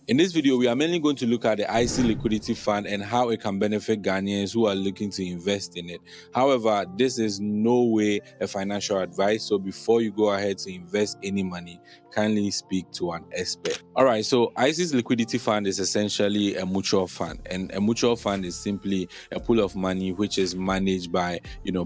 In this video, we are mainly going to look at the IC Liquidity Fund and how it can benefit Ghanaians who are looking to invest in it. However, this is no way a financial advice. So before you go ahead to invest any money, kindly speak to an expert. All right, so IC's Liquidity Fund is essentially a mutual fund, and a mutual fund is simply a pool of money which is managed by,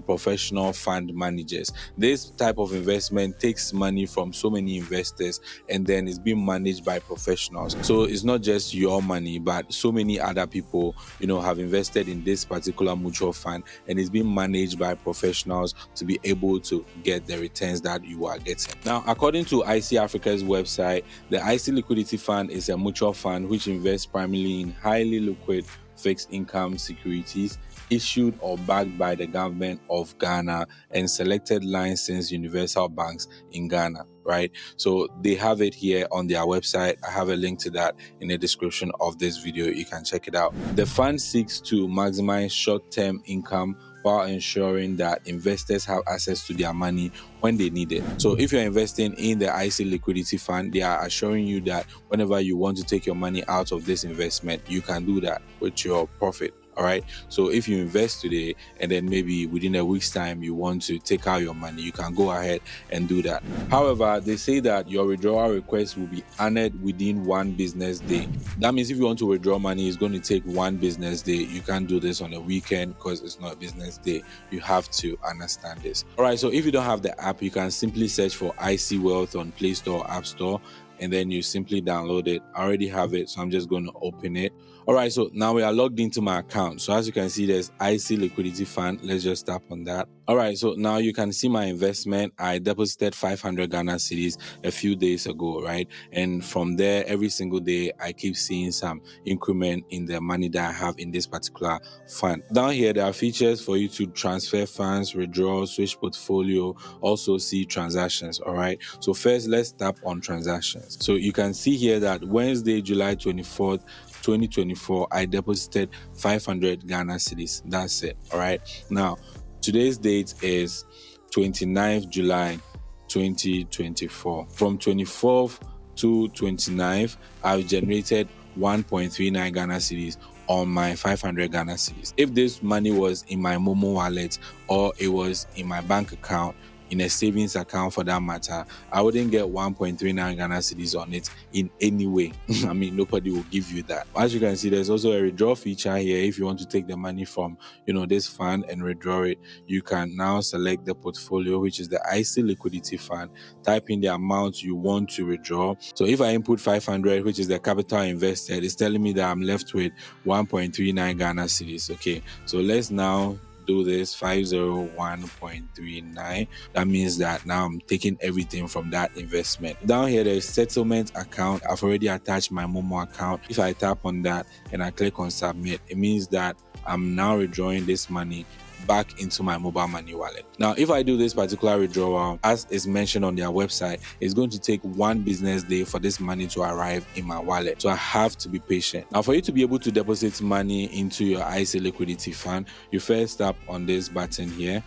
professional fund managers. This type of investment takes money from so many investors and then is being managed by professionals. So it's not just your money, but so many other people, have invested in this particular mutual fund, and it's being managed by professionals to be able to get the returns that you are getting. Now, according to IC Africa's website, the IC Liquidity Fund is a mutual fund which invests primarily in highly liquid fixed income securities issued or backed by the government of Ghana and selected licensed universal banks in Ghana, right? So they have it here on their website. I have a link to that in the description of this video. You can check it out. The fund seeks to maximize short-term income while ensuring that investors have access to their money when they need it. So if you're investing in the IC Liquidity Fund, they are assuring you that whenever you want to take your money out of this investment, you can do that with your profit. All right. So if you invest today and then maybe within a week's time you want to take out your money, you can go ahead and do that. However, they say that your withdrawal request will be honored within 1 business day. That means if you want to withdraw money, it's going to take 1 business day. You can't do this on a weekend because it's not a business day. You have to understand this. All right. So if you don't have the app, you can simply search for IC Wealth on Play Store or App Store, and then you simply download it. I already have it, so I'm just going to open it. All right, so now we are logged into my account. So as you can see, there's IC Liquidity Fund. Let's just tap on that. All right, so now you can see my investment. I deposited 500 Ghana cedis a few days ago, right? And from there, every single day, I keep seeing some increment in the money that I have in this particular fund. Down here, there are features for you to transfer funds, withdraw, switch portfolio, also see transactions, all right? So first, let's tap on transactions. So you can see here that Wednesday, July 24th, 2024, I deposited 500 Ghana cedis. That's it. All right. Now, today's date is 29th July 2024. From 24th to 29th, I've generated 1.39 Ghana cedis on my 500 Ghana cedis. If this money was in my Momo wallet or it was in my bank account, in a savings account for that matter, I wouldn't get 1.39 Ghana cedis on it in any way. I mean, nobody will give you that. As you can see, there's also a withdraw feature here. If you want to take the money from, this fund and withdraw it, you can now select the portfolio, which is the IC Liquidity Fund, type in the amount you want to withdraw. So if I input 500, which is the capital invested, it's telling me that I'm left with 1.39 Ghana cedis. Okay, so let's now do this 501.39. That means that now I'm taking everything from that investment. Down here there's settlement account. I've already attached my Momo account. If I tap on that and I click on submit, it means that I'm now withdrawing this money back into my mobile money wallet. Now, if I do this particular withdrawal, as is mentioned on their website, it's going to take 1 business day for this money to arrive in my wallet. So I have to be patient. Now, for you to be able to deposit money into your IC Liquidity Fund, you first tap on this button here,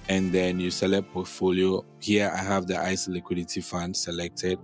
and then you select portfolio. Here I have the IC Liquidity Fund selected.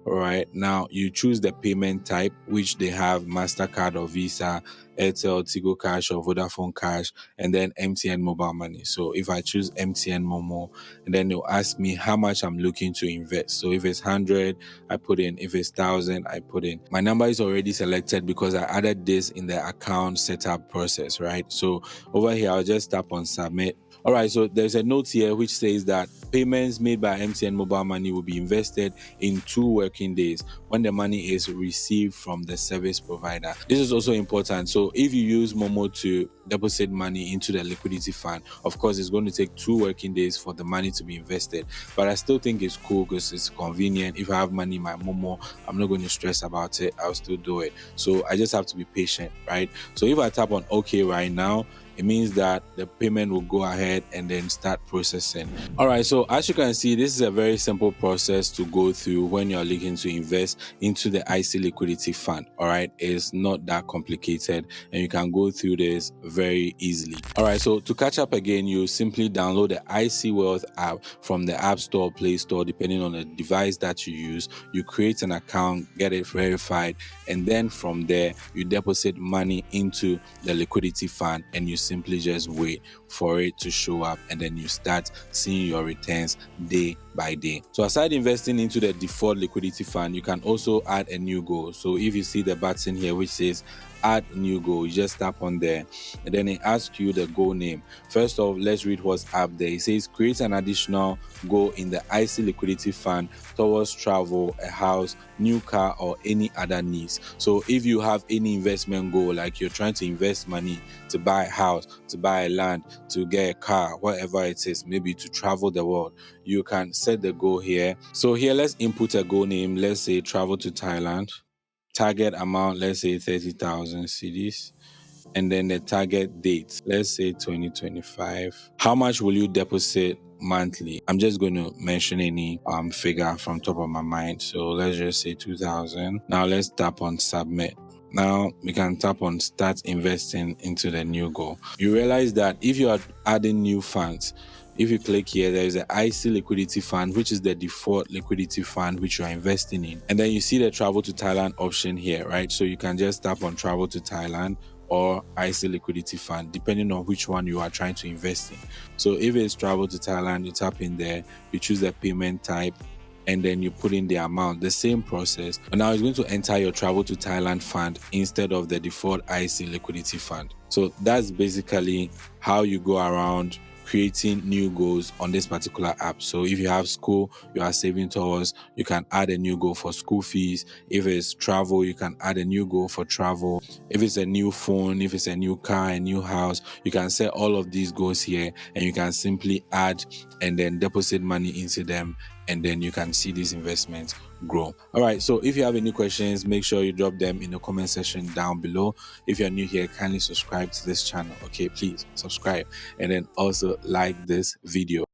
All right, now you choose the payment type, which they have MasterCard or Visa, Airtel, Tigo Cash or Vodafone Cash, and then MTN Mobile Money. So if I choose MTN Momo, and then they'll ask me how much I'm looking to invest. So if it's 100, I put in. If it's 1,000, I put in. My number is already selected because I added this in the account setup process, right? So over here, I'll just tap on submit. All right, so there's a note here which says that payments made by MTN Mobile Money will be invested in 2 working days when the money is received from the service provider. This is also important. So if you use Momo to deposit money into the liquidity fund, of course, it's going to take 2 working days for the money to be invested. But I still think it's cool because it's convenient. If I have money in my Momo, I'm not going to stress about it. I'll still do it. So I just have to be patient, right? So if I tap on OK right now, it means that the payment will go ahead and then start processing. All right, so as you can see, this is a very simple process to go through when you're looking to invest into the IC Liquidity Fund. All right, it's not that complicated and you can go through this very easily. All right, so to catch up again, you simply download the IC Wealth app from the App Store, Play Store, depending on the device that you use. You create an account, get it verified, and then from there, you deposit money into the liquidity fund and you simply just wait for it to show up, and then you start seeing your returns day by day. So aside investing into the default liquidity fund, you can also add a new goal. So if you see the button here which says add new goal, you just tap on there and then it asks you the goal name. First off, let's read what's up there. It says create an additional goal in the IC Liquidity Fund towards travel, a house, new car, or any other needs. So if you have any investment goal, like you're trying to invest money to buy a house, to buy a land, to get a car, whatever it is, maybe to travel the world, you can set the goal here. So here, let's input a goal name. Let's say travel to Thailand. Target amount, let's say 30,000 cedis. And then the target date, let's say 2025. How much will you deposit monthly? I'm just going to mention any figure from top of my mind. So let's just say 2,000. Now let's tap on submit. Now we can tap on start investing into the new goal. You realize that if you are adding new funds, if you click here, there is an IC Liquidity Fund, which is the default liquidity fund which you are investing in. And then you see the travel to Thailand option here, right? So you can just tap on travel to Thailand or IC Liquidity Fund, depending on which one you are trying to invest in. So if it's travel to Thailand, you tap in there, you choose the payment type, and then you put in the amount, the same process. But now it's going to enter your travel to Thailand fund instead of the default IC Liquidity Fund. So that's basically how you go around creating new goals on this particular app. So if you have school you are saving towards, you can add a new goal for school fees. If it's travel, you can add a new goal for travel. If it's a new phone, if it's a new car, a new house, you can set all of these goals here and you can simply add and then deposit money into them, and then you can see these investments grow. All right, so if you have any questions, make sure you drop them in the comment section down below. If you're new here, kindly subscribe to this channel. Okay, please subscribe and then also like this video.